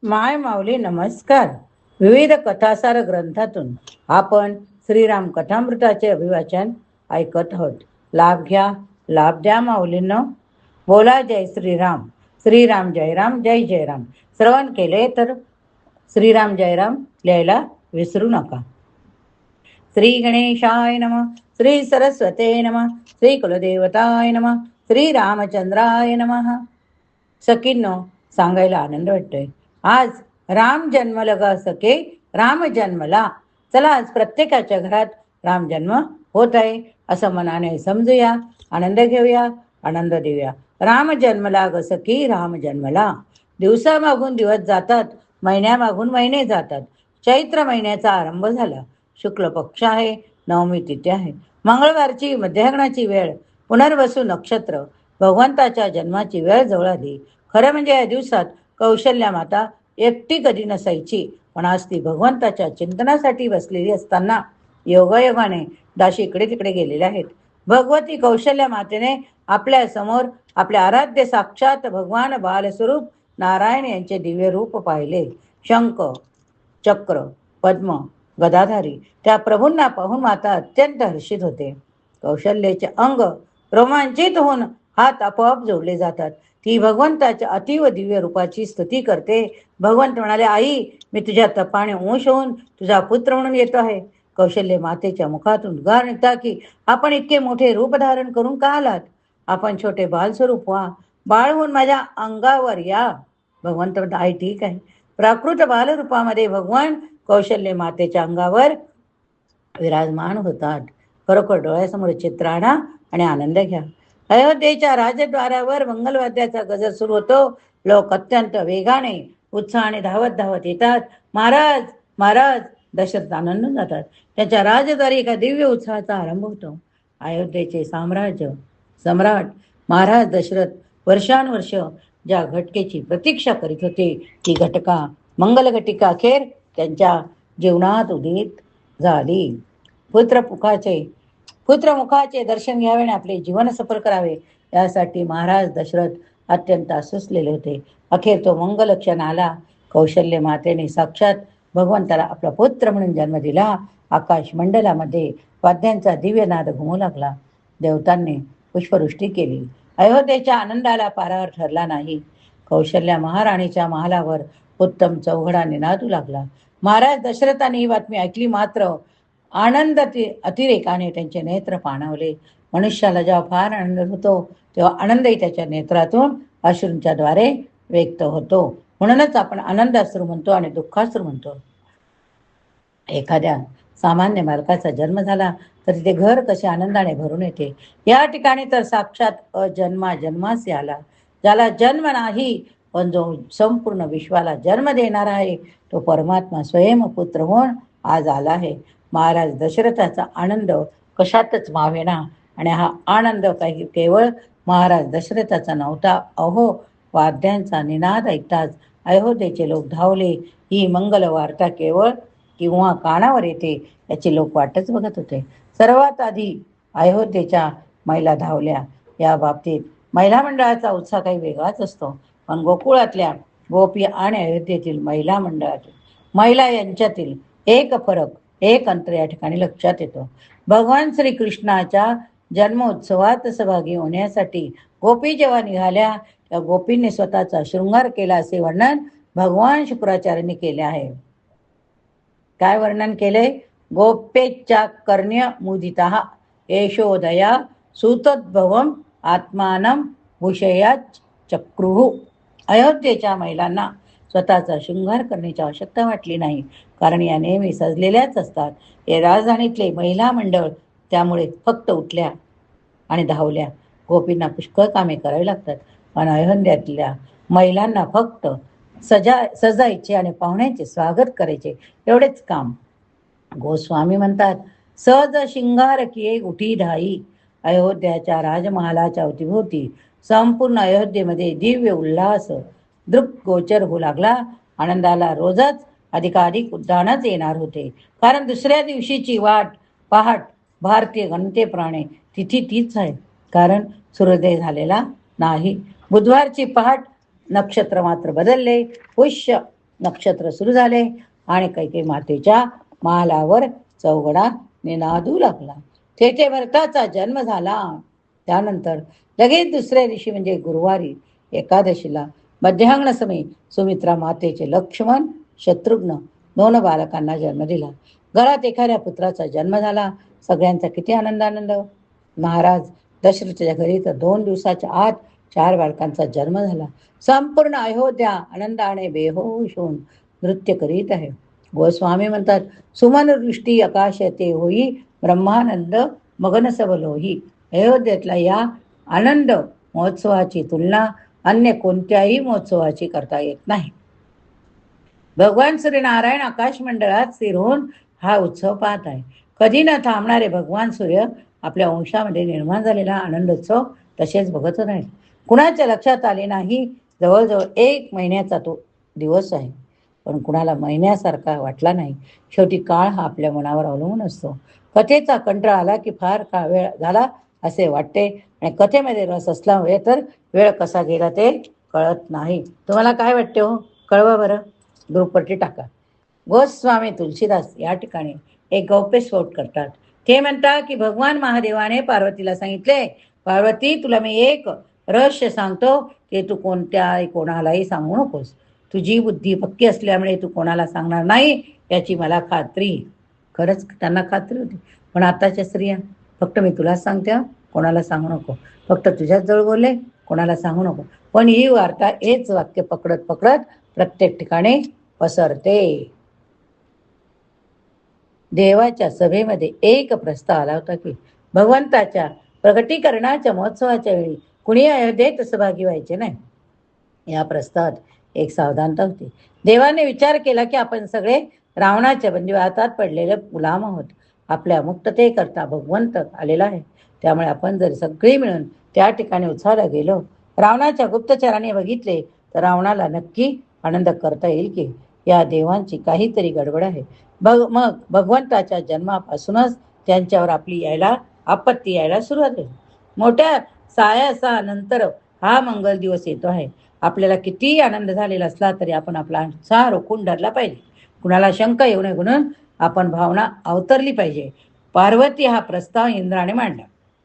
माय माऊली नमस्कार. विविध कथासार ग्रंथातून आपण श्रीराम कथामृताचे अभिवाचन ऐकत आहोत. लाभ घ्या, लाभ द्या माऊलींनो. बोला जय श्रीराम. श्रीराम जय राम, जय जय राम. श्रवण केले तर श्रीराम जय राम लिहायला विसरू नका. श्री गणेशाय नमः, श्री सरस्वते नमः, श्री कुलदेवताय नमः, श्री रामचंद्राय नमः. सखींनो, सांगायला आनंद वाटतोय. आज राम जन्मला ग सखे, राम जन्मला. चला आज प्रत्येकाच्या घरात राम जन्म होत आहे असं मनाने समजूया, आनंद घेऊया, आनंद देऊया. राम जन्मला ग सखी, राम जन्मला. दिवसामागून दिवस जातात, महिन्यामागून महिने जातात. चैत्र महिन्याचा आरंभ झाला. शुक्ल पक्ष आहे, नवमी तिथी आहे. मंगळवारची मध्याह्नाची वेळ, पुनर्वसू नक्षत्र, भगवंताच्या जन्माची वेळ जवळ आली. खरं म्हणजे या दिवसात कौशल्या माता एकटी कधी नसायची, पण आज ती भगवंताच्या चिंतनासाठी बसलेली असताना योगायोगाने दाशी इकडे तिकडे गेलेल्या आहेत. भगवती कौशल्या मातेने आपल्या समोर आपले आराध्य साक्षात भगवान बालस्वरूप नारायण यांचे दिव्य रूप पाहिले. शंख, चक्र, पद्म, गदाधारी त्या प्रभूंना पाहून माता अत्यंत हर्षित होते. कौशल्याचे अंग रोमांचित होऊन हात आपोआप जोडले जातात. ती भगवंताच्या अतिव दिव्य रूपाची स्तुती करते. भगवंत म्हणाले, आई मी तुझ्या तपाने अंश होऊन तुझा पुत्र म्हणून येतो आहे. कौशल्य मातेच्या मुखातून उद्गार निघता की आपण इतके मोठे रूप धारण करून का आलात? आपण छोटे बालस्वरूप व्हा, बाळ होऊन माझ्या अंगावर या. भगवंत म्हणतात, आई ठीक आहे. प्राकृत बालरूपामध्ये भगवान कौशल्य मातेच्या अंगावर विराजमान होतात. खरोखर डोळ्यासमोर चित्र आणा आणि आनंद घ्या. अयोध्येच्या राजद्वारावर मंगलवाद्याचा गजर सुरू होतो. लोक अत्यंत वेगाने उत्साहाने धावत धावत येतात. महाराज महाराज दशरथ आनंदून जातात. त्यांच्या राजद्वारी एका दिव्य उत्साहाचा आरंभ होतो. अयोध्येचे सम्राट महाराज दशरथ वर्षानुवर्ष ज्या घटकेची प्रतीक्षा करीत होते, ती घटका मंगल घटिका अखेर त्यांच्या जीवनात उदित झाली. पुत्रमुखाचे दर्शन घ्यावे आणि आपले जीवन सफल करावे यासाठी महाराज दशरथ अत्यंत आसुसलेले होते. अखेर तो मंगल क्षण आला. कौशल्य मातेने साक्षात भगवंताला आपला पुत्र म्हणून जन्म दिला. आकाश मंडलामध्ये वाद्यांचा दिव्य नाद घुमू लागला. देवतांनी पुष्पवृष्टी केली. अयोध्येच्या आनंदाला पारावर ठरला नाही. कौशल्या महाराणीच्या महालावर उत्तम चौघडा निनादू लागला. महाराज दशरथाने ही बातमी ऐकली मात्र आनंद अतिरेकाने त्यांचे नेत्र पाणावले. मनुष्याला जेव्हा फार आनंद होतो तेव्हा आनंदही त्याच्या नेत्रातून अश्रूंच्या द्वारे व्यक्त होतो. म्हणूनच आपण आनंदाश्रू म्हणतो आणि दुःखाश्रू म्हणतो. एखाद्या सामान्य बालकाचा जन्म झाला तर तिथे घर कसे आनंदाने भरून येते. या ठिकाणी तर साक्षात जन्मासी आला. ज्याला जन्म नाही पण जो संपूर्ण विश्वाला जन्म देणार आहे तो परमात्मा स्वयंपुत्र होऊन आज आला आहे. महाराज दशरथाचा आनंद कशातच मावेना आणि हा आनंद काही केवळ महाराज दशरथाचा नव्हता. अहो, वाद्यांचा निनाद ऐकताच अयोध्येचे लोक धावले. ही मंगल वार्ता केवळ किंवा कानावर येते याची लोक वाटच बघत होते. सर्वात आधी अयोध्येच्या महिला धावल्या. या बाबतीत महिला मंडळाचा उत्साह काही वेगळाच असतो. पण गोकुळातल्या गोपी आणि अयोध्येतील महिला मंडळातील महिला यांच्यातील एक फरक, एक अंतर या ठिकाणी लक्षात येतो. भगवान श्रीकृष्णाच्या जन्मोत्सवात सहभागी होण्यासाठी गोपी जेव्हा निघाल्या त्या गोपींनी स्वतःचा शृंगार केला असे वर्णन भगवान शुक्राचार्यांनी केले आहे. काय वर्णन केले? गोपेच्या कर्ण्य मुदिता यशोदया सुतद्भवम आत्मानम भूषया चक्रुः. अयोध्येच्या महिलांना स्वतःचा शृंगार करण्याची आवश्यकता वाटली नाही, कारण या नेहमी सजलेल्याच असतात. हे राजधानीतले महिला मंडळ त्यामुळे फक्त उठल्या आणि धावल्या. गोपींना पुष्कळ कामे करावी लागतात, पण अयोध्यातल्या महिलांना फक्त सजायचे आणि पाहुण्यांचे स्वागत करायचे एवढेच काम. गोस्वामी म्हणतात, सहज शिंगार किये उठी धाई. अयोध्याच्या राजमहालाच्या अवतीभोवती संपूर्ण अयोध्येमध्ये दिव्य उल्हास दृक्गोचर होऊ लागला. आनंदाला रोजच अधिकाधिक उद्दानच येणार होते, कारण दुसऱ्या दिवशीची पहाट भारतीय गणतेप्रमाणे तिथी तीच आहे, कारण सूर्योदय झालेला नाही. बुधवारची पहाट नक्षत्र मात्र बदलले. पुष्य नक्षत्र सुरू झाले आणि कैकेयी मातेच्या महालावर चौघडा निनादू लागला. तेथे भरताचा जन्म झाला. त्यानंतर लगेच दुसऱ्या दिवशी म्हणजे गुरुवारी एकादशीला मध्याह्न समय सुमित्रा मातेचे लक्ष्मण शत्रुघ्न 2 बालकांना जन्म दिला. घरात एखाद्या पुत्राचा जन्म झाला. सगळ्यांचा किती आनंद. महाराज दशरथच्या घरी तर 2 दिवसाच्या आत 4 बालकांचा जन्म झाला. संपूर्ण अयोध्या आनंदाने बेहोश होऊन नृत्य करीत आहे. गोस्वामी म्हणतात, सुमन दृष्टी आकाश ते होई ब्रह्मानंद मगन सबलोही. अयोध्येतला या आनंद महोत्सवाची तुलना अन्य कोणत्याही महोत्सवाची करता येत नाही. भगवान सूर्यनारायण आकाश मंडळात स्थिर होऊन हा उत्सव पाहत आहे. कधी न थांबणारे भगवान सूर्य आपल्या अंशामध्ये निर्माण झालेला आनंदोत्सव तसेच बघत राहील. कुणाच्या लक्षात आले नाही, जवळजवळ 1 महिन्याचा तो दिवस आहे. पण कुणाला महिन्यासारखा वाटला नाही. शेवटी काळ हा आपल्या मनावर अवलंबून असतो. कथेचा कंटाळा आला की फार काळ वेळ झाला असे वाटते आणि कथेमध्ये रस असल्यामुळे तर वेळ कसा गेला ते कळत नाही. तुम्हाला काय वाटते हो? कळवा बरं, ग्रुपवरती टाका. गोस्वामी तुलसीदास या ठिकाणी एक गौप्यस्फोट करतात. ते म्हणतात की भगवान महादेवाने पार्वतीला सांगितले, पार्वती तुला मी एक रहस्य सांगतो, ते तू कोणालाही सांगू नकोस. तुझी बुद्धी पक्की असल्यामुळे तू कोणाला सांगणार नाही याची मला खात्री. खरंच त्यांना खात्री होती. पण आताच्या स्त्रिया, फक्त मी तुलाच सांगते, कोणाला सांगू नको. फक्त तुझ्याच जवळ बोलले, कोणाला सांगू नको. पण ही वार्ता हेच वाक्य पकडत पकडत प्रत्येक ठिकाणी पसरते. देवाच्या सभेमध्ये एक प्रस्ताव आला होता की भगवंताच्या प्रगटीकरणाच्या महोत्सवाच्या वेळी कुणी अयोध्येत सहभागी व्हायचे नाही. या प्रस्तावात एक सावधानता होती. देवाने विचार केला की आपण सगळे रावणाच्या बंदिवातात पडलेले गुलाम आहोत. आपल्या मुक्ततेकरता भगवंत आलेला आहे. त्यामुळे आपण जर सगळी मिळून त्या ठिकाणी उत्साहाला गेलो, रावणाच्या गुप्तचराने बघितले तर रावणाला नक्की आनंद करता येईल की या देवांची काहीतरी गडबड आहे. मग भगवंताच्या जन्मापासूनच त्यांच्यावर आपत्ती यायला सुरुवात होईल. मोठ्या सायासानंतर हा मंगल दिवस येतो आहे. आपल्याला कितीही आनंद झालेला असला तरी आपण आपला उत्साह रोखून धरला पाहिजे. कुणाला शंका येऊ नये म्हणून आपण भावना अवतरली पाहिजे. पार्वती हा प्रस्ताव इंद्राने मांडला.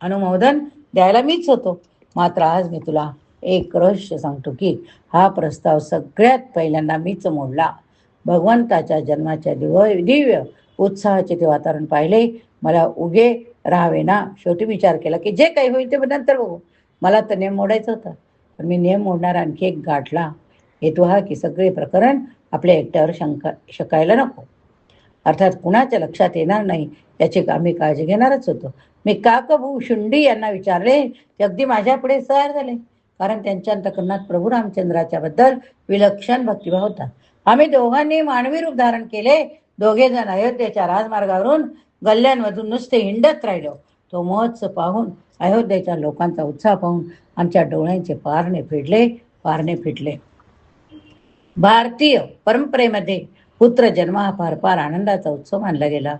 अनुमोदन द्यायला मीच होतो. मात्र आज मी तुला एक रहस्य सांगतो की हा प्रस्ताव सगळ्यात पहिल्यांदा मीच मोडला. भगवंताच्या जन्माच्या दिव्य उत्साहाचे ते वातावरण पाहिले. मला उगे राहावे ना. शेवटी विचार केला की जे काही होईल ते नंतर बघू. मला तर नेम मोडायचा होता. पण मी नेम मोडणारा आणखी एक गाठला. हेतू हा की सगळे प्रकरण आपल्या एकट्यावर शकायला नको. अर्थात कुणाच्या लक्षात येणार नाही याची आम्ही काळजी घेणारच होतो. मी काकभू शुंडी यांना विचारले ते अगदी माझ्या पुढे तयार झाले. कारण त्यांच्या अंतःकरणात प्रभू रामचंद्राच्या बद्दल विलक्षण भक्तिभाव होता. आम्ही दोघांनी मानवी रूप धारण केले. दोघे जण अयोध्येच्या राजमार्गावरून गल्ल्यांमधून नुसते हिंडत राहिलो. तो महोत्सव पाहून, अयोध्येच्या लोकांचा उत्साह पाहून आमच्या डोळ्यांचे पारणे फिटले. भारतीय परंपरेमध्ये पुत्र जन्म हा फार फार आनंदाचा उत्सव मानला गेला.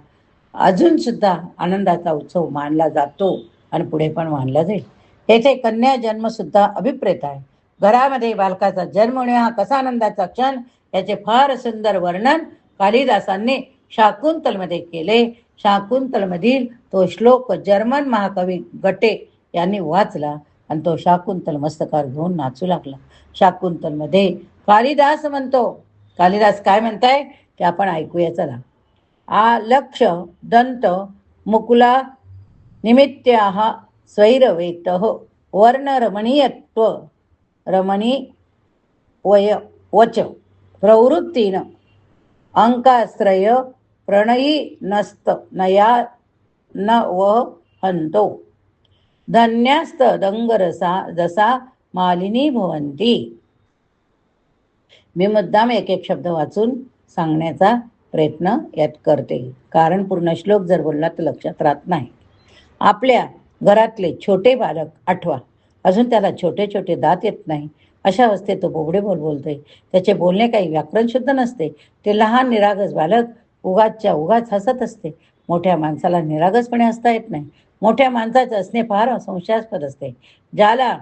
अजून सुद्धा आनंदाचा उत्सव मानला जातो आणि पुढे पण मानला जाईल. येथे कन्या जन्म सुद्धा अभिप्रेत आहे. घरामध्ये बालकाचा जन्म होणे हा कसा आनंदाचा क्षण याचे फार सुंदर वर्णन कालिदासांनी शाकुंतलमध्ये केले. शाकुंतलमधील तो श्लोक जर्मन महाकवी गटे यांनी वाचला आणि तो शाकुंतल मस्तकावर घेऊन नाचू लागला. शाकुंतलमध्ये कालिदास म्हणतो, कालिदास काय म्हणताय ते आपण ऐकूया चला. लक्ष दंत मुकुला निमित्त्याः स्वैरवेतः वर्ण रमणीयत्व रमणीवय वच प्रवृत्तीन अंकाश्रय प्रणयी नस्त नया न वहंतो धन्यास्त दंगरसा जसा मालिनी भवंती. मी मुद्दाम एक एक शब्द वाचून सांगण्याचा प्रयत्न यात करते, कारण पूर्ण श्लोक जर बोलला तर लक्षात राहत नाही. आपल्या घरातले छोटे बालक आठवा. अजून त्याला छोटे छोटे दात येत नाही. अशा अवस्थेत तो बोबडे बोलतोय. त्याचे बोलणे काही व्याकरण शुद्ध नसते. ते लहान निरागस बालक उगाच हसत असते. मोठ्या माणसाला निरागसपणे हसता येत नाही. मोठ्या माणसाचे असणे फार संशयास्पद असते. ज्याला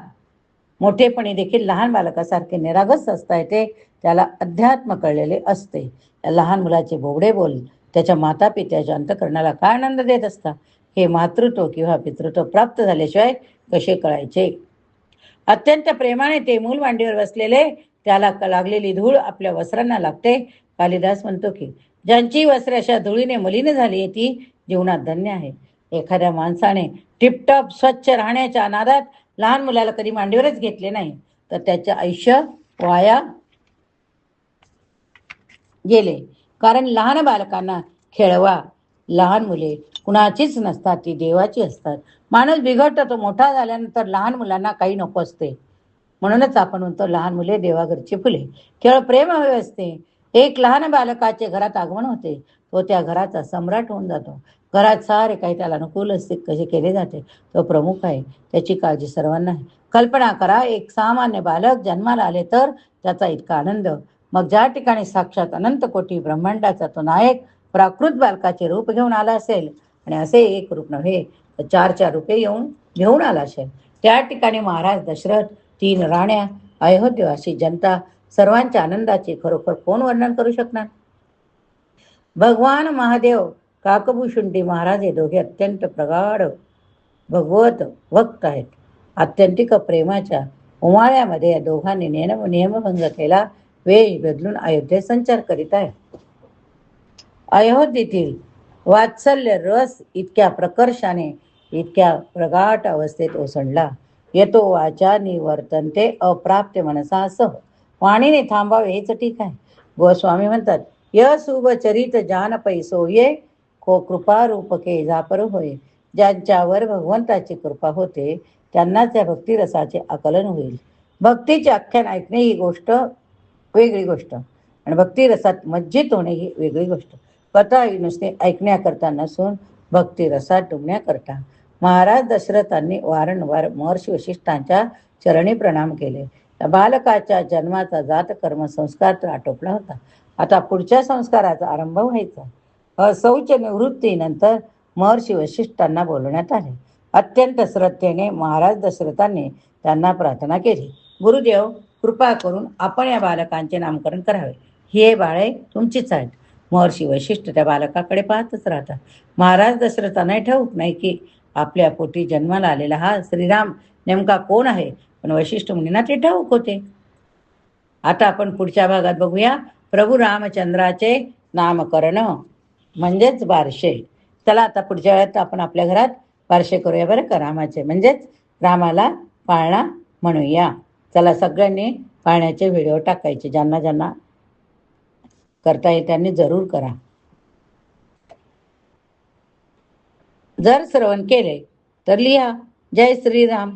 मोठेपणी देखील लहान बालकासारखे निरागस असता येते त्याला अध्यात्म कळलेले असते. या लहान मुलाचे बोबडे बोल त्याच्या माता पित्याच्या अंतःकरणाला काय आनंद देत असतात, हे मातृत्व किंवा पितृत्व प्राप्त झाल्याशिवाय कसे कळायचे. अत्यंत प्रेमाने ते मूल मांडीवर बसलेले, त्याला लागलेली धूळ आपल्या वस्त्रांना लागते. कालिदास म्हणतो की ज्यांची वस्त्रे अशा धुळीने मलिन झाली ती जीवनात धन्य आहे. एखाद्या माणसाने टिपटॉप स्वच्छ राहण्याच्या नादात लहान मुलाला कधी मांडीवरच घेतले नाही तर त्याचे आयुष्य वाया गेले. कारण लहान बालकांना खेळवा. लहान मुले कुणाचीच नसतात, ती देवाची असतात. माणूस बिघडतो तो मोठा झाल्यानंतर लहान मुलांना काही नको असते. म्हणूनच आपण म्हणतो लहान मुले देवाघरची फुले. केवळ प्रेम हवे असते. एक लहान बालकाचे घरात आगमन होते, तो त्या घराचा सम्राट होऊन जातो. घरात सारे काही त्याला अनुकूल असते कसे केले जाते. तो प्रमुख आहे, त्याची काळजी सर्वांना आहे. कल्पना करा, एक सामान्य बालक जन्माला आले तर त्याचा इतका आनंद. मग ज्या ठिकाणी साक्षात अनंत कोटी ब्रह्मांडाचा तो नायक प्राकृत बालकाचे रूप घेऊन आला असेल, आणि असे एक रूप नव्हे तर 4 रूपे घेऊन आला असेल, त्या ठिकाणी महाराज दशरथ, 3 राण्या, अयोध्यवासी जनता, सर्वांच्या आनंदाचे खरोखर कोण वर्णन करू शकणार. भगवान महादेव, काकभूषुंडी महाराज हे दोघे अत्यंत प्रगाढ भगवत भक्त आहेत. आत्यंतिक प्रेमाच्या उमाळ्यामध्ये या दोघांनी नियमभंग केला. वेश बदलून अयोध्येत संचार करीत आहे. अयोध्येतील वात्सल्य रस इतक्या प्रकर्षाने, इतक्या प्रगाढ अवस्थेत ओसंडला. येतो वाचा निवर्तनते अप्राप्य मनसा असं. वाणीने थांबावे हेच ठीक आहे. गोस्वामी म्हणतात, य शुभचरित जान पैसो ये, को कृपा रूपके जापर होय. ज्यांच्यावर भगवंताची कृपा होते त्यांनाच या भक्तिरसाचे आकलन होईल. भक्तीचे आख्यान ऐकणे ही गोष्ट वेगळी गोष्ट, आणि भक्तिरसात मज्जित होणे ही वेगळी गोष्ट. कथा ही नुसते ऐकण्याकरता नसून भक्तिरसात डुबण्याकरता. महाराज दशरथांनी वारंवार महर्षी वशिष्ठांच्या चरणी प्रणाम केले. त्या बालकाच्या जन्माचा जातकर्म संस्कार तर आटोपला होता. आता पुढच्या संस्काराचा आरंभ व्हायचा. शौच निवृत्तीनंतर महर्षी वशिष्ठांना बोलवण्यात आले. अत्यंत श्रद्धेने महाराज दशरथांनी त्यांना प्रार्थना केली, गुरुदेव, कृपा करून आपण या बालकांचे नामकरण करावे. हे बाळे तुमचीच आहेत. महर्षी वशिष्ठ त्या बालकाकडे पाहतच राहतात. महाराज दशरथांना ठाऊक नाही की आपल्या पोटी जन्माला आलेला हा श्रीराम नेमका कोण आहे, पण वशिष्ठ मुनींना ते ठाऊक होते. आता आपण पुढच्या भागात बघूया प्रभू रामचंद्राचे नामकरण म्हणजेच बारशे. चला आता पुढच्या वेळेत आपण आपल्या घरात बारशे करूया बरं का रामाचे, म्हणजेच रामाला पाळणा म्हणूया. चला सगळ्यांनी पाळण्याचे व्हिडिओ टाकायचे, ज्यांना ज्यांना करता येईल त्यांनी जरूर करा. जर श्रवण केले तर लिहा जय श्रीराम.